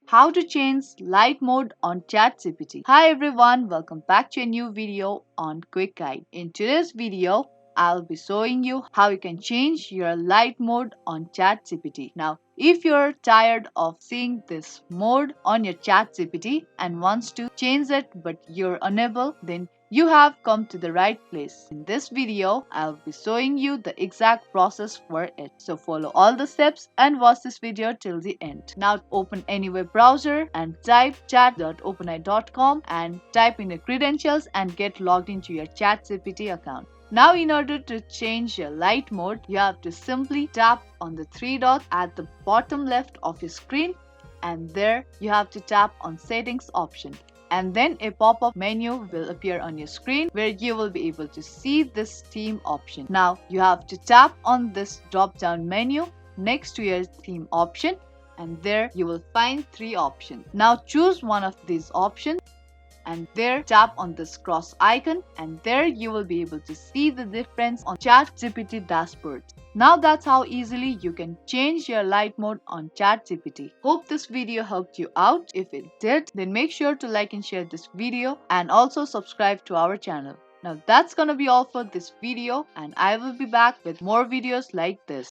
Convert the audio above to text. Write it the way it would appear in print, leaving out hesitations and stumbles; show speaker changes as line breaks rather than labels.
How to change light mode on ChatGPT. Hi everyone, welcome back to a new video on Quick Guide. In today's video, I'll be showing you how you can change your light mode on ChatGPT. Now, if you're tired of seeing this mode on your ChatGPT and wants to change it but you're unable, then you have come to the right place. In this video, I'll be showing you the exact process for it. So follow all the steps and watch this video till the end. Now open any web browser and type chat.openai.com and type in your credentials and get logged into your ChatGPT account. Now in order to change your light mode, you have to simply tap on the three dots at the bottom left of your screen, and there you have to tap on settings option, and then a pop-up menu will appear on your screen where you will be able to see this theme option. Now you have to tap on this drop-down menu next to your theme option, and there you will find three options. Now choose one of these options and there tap on this cross icon, and there you will be able to see the difference on ChatGPT dashboard. Now that's how easily you can change your light mode on ChatGPT. Hope this video helped you out. If it did, then make sure to like and share this video and also subscribe to our channel. Now that's gonna be all for this video, and I will be back with more videos like this.